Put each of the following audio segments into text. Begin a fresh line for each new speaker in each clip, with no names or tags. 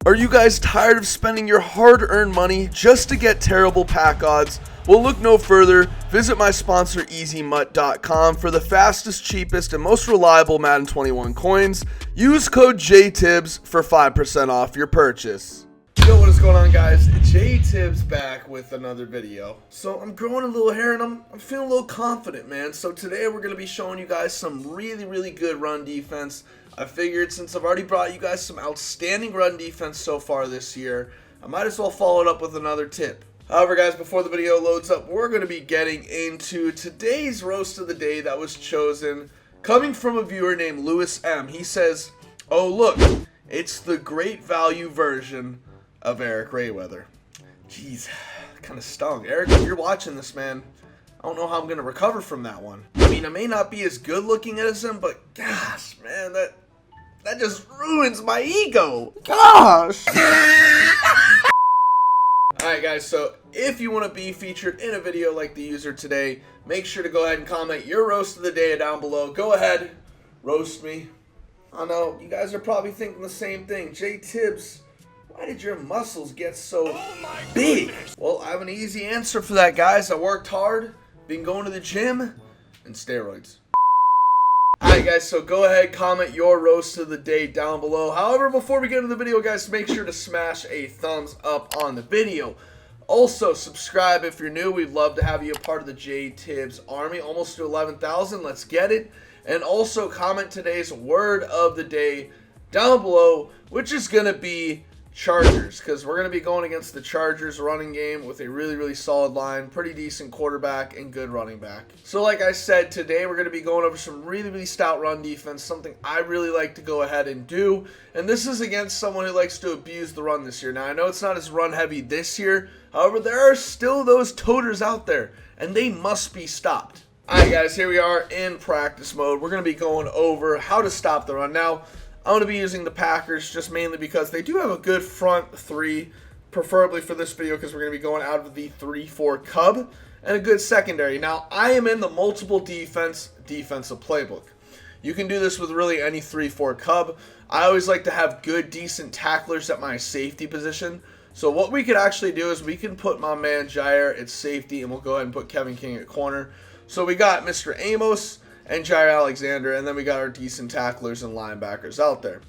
Are you guys tired of spending your hard-earned money just to get terrible pack odds? Well, look no further. Visit my sponsor EasyMut.com for the fastest, cheapest, and most reliable Madden 21 coins. Use code JTibbs for 5% off your purchase. Yo, what is going on, guys? JTibbs back with another video. So I'm growing a little hair and I'm feeling a little confident, man. So today we're going to be showing you guys some really good run defense. I figured since I've already brought you guys some outstanding run defense so far this year, I might as well follow it up with another tip. However, guys, before the video loads up, we're going to be getting into today's roast of the day that was chosen, coming from a viewer named Lewis M. He says, "Oh look, it's the great value version of Eric Rayweather." Jeez, kind of stung. Eric, if you're watching this, man, I don't know how I'm going to recover from that one. I mean, I may not be as good looking as him, but gosh, man, that just ruins my ego. Gosh. Alright guys, so if you want to be featured in a video like the user today, make sure to go ahead and comment your roast of the day down below. Go ahead, roast me. I know, you guys are probably thinking the same thing. JTibbs, why did your muscles get so big? Well, I have an easy answer for that, guys. I worked hard, been going to the gym, and steroids. Alright guys, so go ahead, comment your roast of the day down below. However, before we get into the video, guys, make sure to smash a thumbs up on the video. Also, subscribe if you're new. We'd love to have you a part of the JTibbs army. Almost to 11,000. Let's get it. And also, comment today's word of the day down below, which is going to be Chargers, because we're going to be going against the Chargers running game with a really solid line, pretty decent quarterback, and good running back. So like I said, today we're going to be going over some really stout run defense, something I really like to go ahead and do, and this is against someone who likes to abuse the run this year. Now, I know it's not as run heavy this year, however, there are still those toters out there, and they must be stopped. Alright guys, here we are in practice mode. We're going to be going over how to stop the run. Now, I'm going to be using the Packers just mainly because they do have a good front three, preferably for this video because we're going to be going out of the 3-4 Cub, and a good secondary. Now, I am in the multiple defensive playbook. You can do this with really any 3-4 Cub. I always like to have good, decent tacklers at my safety position. So what we could actually do is we can put my man Jair at safety, and we'll go ahead and put Kevin King at corner. So we got Mr. Amos and Jair Alexander, and then we got our decent tacklers and linebackers out there.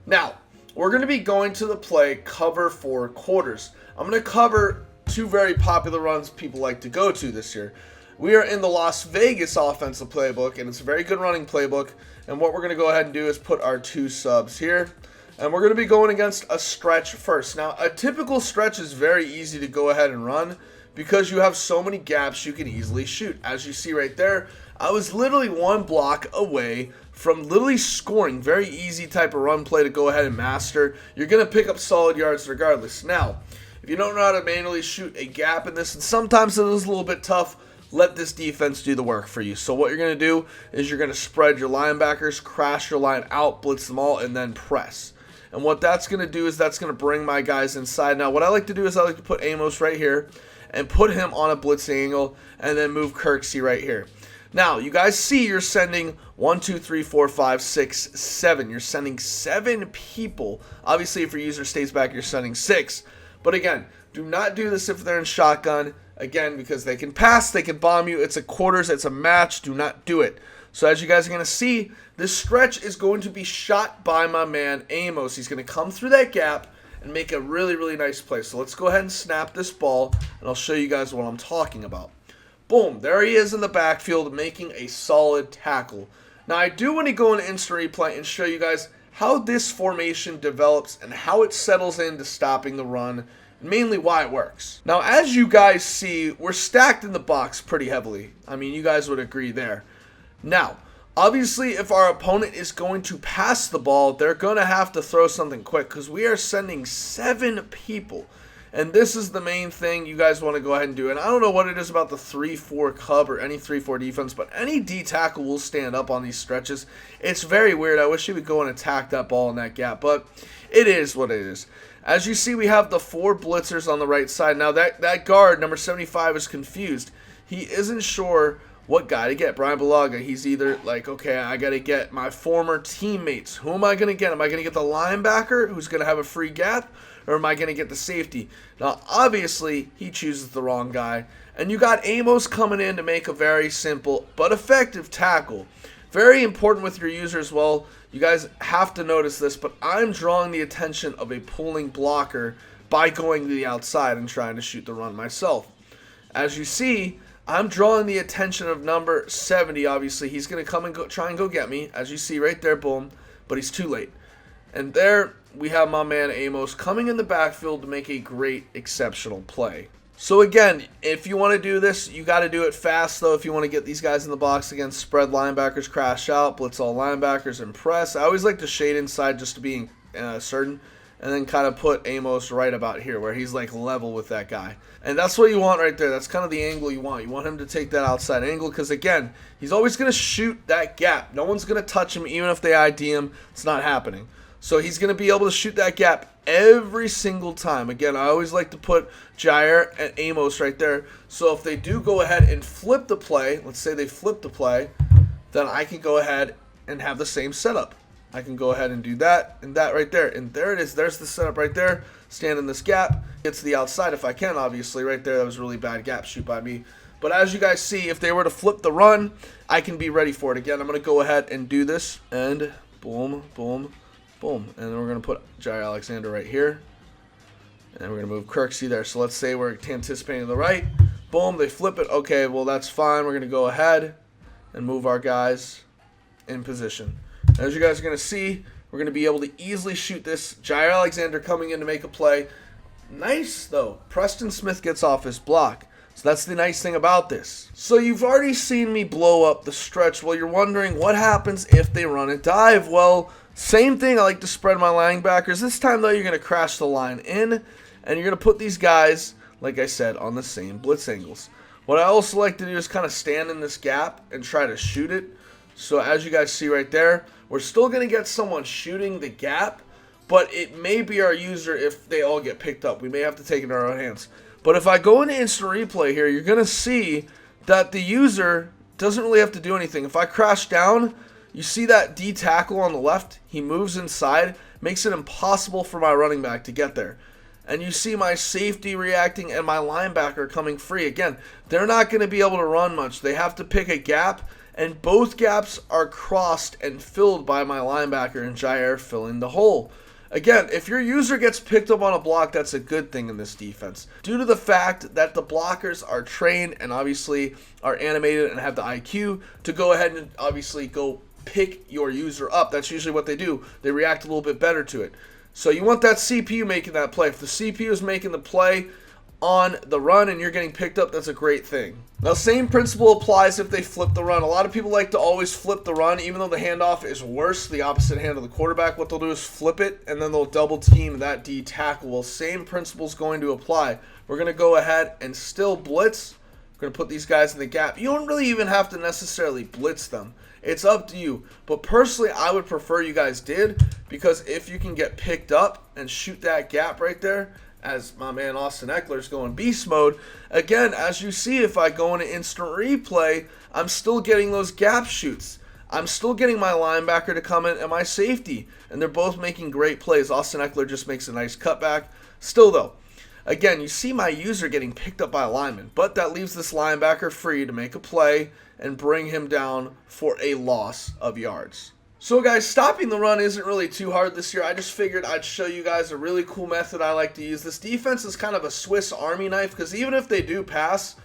Now, we're going to be going to the play cover 4 quarters. I'm going to cover two very popular runs people like to go to this year. We are in the Las Vegas offensive playbook, and it's a very good running playbook, and what we're going to go ahead and do is put our 2 subs here, and we're going to be going against a stretch first. Now, a typical stretch is very easy to go ahead and run because you have so many gaps you can easily shoot. As you see right there, I was literally 1 block away from literally scoring. Very easy type of run play to go ahead and master. You're going to pick up solid yards regardless. Now, if you don't know how to manually shoot a gap in this, and sometimes it is a little bit tough, let this defense do the work for you. So what you're going to do is you're going to spread your linebackers, crash your line out, blitz them all, and then press. And what that's going to do is that's going to bring my guys inside. Now, what I like to do is I like to put Amos right here and put him on a blitz angle and then move Kirksey right here. Now, you guys see you're sending 1, 2, 3, 4, 5, 6, 7. You're sending 7 people. Obviously, if your user stays back, you're sending 6. But again, do not do this if they're in shotgun. Again, because they can pass, they can bomb you. It's a quarters, it's a match. Do not do it. So as you guys are going to see, this stretch is going to be shot by my man Amos. He's going to come through that gap and make a really nice play. So let's go ahead and snap this ball, and I'll show you guys what I'm talking about. Boom, there he is in the backfield making a solid tackle. Now, I do want to go into instant replay and show you guys how this formation develops and how it settles into stopping the run, and mainly why it works. Now, as you guys see, we're stacked in the box pretty heavily. I mean, you guys would agree there. Now, obviously, if our opponent is going to pass the ball, they're going to have to throw something quick because we are sending 7 people. And this is the main thing you guys want to go ahead and do. And I don't know what it is about the 3-4 Cub or any 3-4 defense, but any D tackle will stand up on these stretches. It's very weird. I wish he would go and attack that ball in that gap, but it is what it is. As you see, we have the 4 blitzers on the right side. Now, that guard, number 75, is confused. He isn't sure what guy to get. Brian Bulaga, he's either like, okay, I got to get my former teammates. Who am I going to get? Am I going to get the linebacker who's going to have a free gap, or am I going to get the safety? Now, obviously, he chooses the wrong guy. And you got Amos coming in to make a very simple but effective tackle. Very important with your user as well. You guys have to notice this, but I'm drawing the attention of a pulling blocker by going to the outside and trying to shoot the run myself. As you see, I'm drawing the attention of number 70. Obviously, he's going to come and try and go get me. As you see right there, boom, but he's too late. And there we have my man Amos coming in the backfield to make a great, exceptional play. So again, if you want to do this, you got to do it fast though. If you want to get these guys in the box against spread linebackers, crash out, blitz all linebackers, and press. I always like to shade inside just to be certain, and then kind of put Amos right about here where he's like level with that guy. And that's what you want right there. That's kind of the angle you want. You want him to take that outside angle because, again, he's always going to shoot that gap. No one's going to touch him even if they ID him. It's not happening. So he's going to be able to shoot that gap every single time. Again, I always like to put Jair and Amos right there. So if they do go ahead and flip the play, let's say they flip the play, then I can go ahead and have the same setup. I can go ahead and do that and that right there. And there it is. There's the setup right there. Stand in this gap. Get to the outside if I can, obviously. Right there, that was a really bad gap shoot by me. But as you guys see, if they were to flip the run, I can be ready for it. Again, I'm going to go ahead and do this. And boom, boom, boom. And then we're going to put Jair Alexander right here. And we're going to move Kirksey there. So let's say we're anticipating the right. Boom, they flip it. Okay, well, that's fine. We're going to go ahead and move our guys in position. As you guys are going to see, we're going to be able to easily shoot this. Jair Alexander coming in to make a play. Nice, though. Preston Smith gets off his block. So that's the nice thing about this. So you've already seen me blow up the stretch. Well, you're wondering what happens if they run a dive. Well, same thing. I like to spread my linebackers. This time, though, you're going to crash the line in, and you're going to put these guys, like I said, on the same blitz angles. What I also like to do is kind of stand in this gap and try to shoot it. So as you guys see right there, we're still going to get someone shooting the gap, but it may be our user if they all get picked up. We may have to take it in our own hands. But if I go into instant replay here, you're going to see that the user doesn't really have to do anything. If I crash down, you see that D tackle on the left, he moves inside, makes it impossible for my running back to get there. And you see my safety reacting and my linebacker coming free. Again, they're not going to be able to run much. They have to pick a gap, and both gaps are crossed and filled by my linebacker and Jair filling the hole. Again, if your user gets picked up on a block, that's a good thing in this defense. Due to the fact that the blockers are trained and obviously are animated and have the IQ to go ahead and obviously go pick your user up. That's usually what they do. They react a little bit better to it. So you want that CPU making that play. If the CPU is making the play on the run and you're getting picked up, that's a great thing. Now, same principle applies if they flip the run. A lot of people like to always flip the run, even though the handoff is worse, the opposite hand of the quarterback. What they'll do is flip it, and then they'll double team that D tackle. Well, same principle is going to apply. We're going to go ahead and still blitz. We're going to put these guys in the gap. You don't really even have to necessarily blitz them. It's up to you. But personally, I would prefer you guys did, because if you can get picked up and shoot that gap right there, as my man Austin Eckler's going beast mode, again, as you see, if I go into instant replay, I'm still getting those gap shoots. I'm still getting my linebacker to come in and my safety, and they're both making great plays. Austin Eckler just makes a nice cutback. Still, though, again, you see my user getting picked up by a lineman, but that leaves this linebacker free to make a play and bring him down for a loss of yards. So guys, stopping the run isn't really too hard this year. I just figured I'd show you guys a really cool method I like to use. This defense is kind of a Swiss Army knife, because even if they do pass,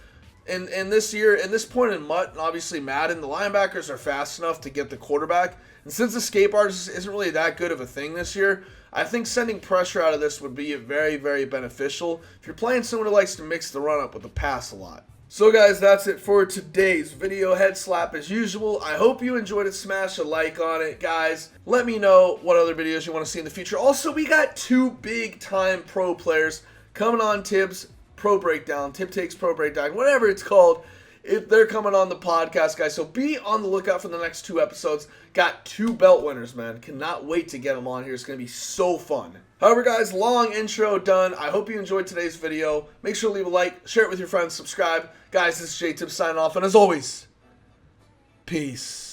in this year, in this point in MUT, and obviously Madden, the linebackers are fast enough to get the quarterback. And since escape artist isn't really that good of a thing this year, I think sending pressure out of this would be very, very beneficial if you're playing someone who likes to mix the run up with the pass a lot. So guys, that's it for today's video. Head slap as usual. I hope you enjoyed it. Smash a like on it, guys. Let me know what other videos you want to see in the future. Also, we got 2 big-time pro players coming on Tibbs Pro Breakdown, Tib Takes Pro Breakdown, whatever it's called. If they're coming on the podcast, guys, so be on the lookout for the next 2 episodes. Got 2 belt winners, man. Cannot wait to get them on here. It's going to be so fun. However, guys, long intro done. I hope you enjoyed today's video. Make sure to leave a like, share it with your friends, subscribe. Guys, this is JTibbs signing off, and as always, Peace.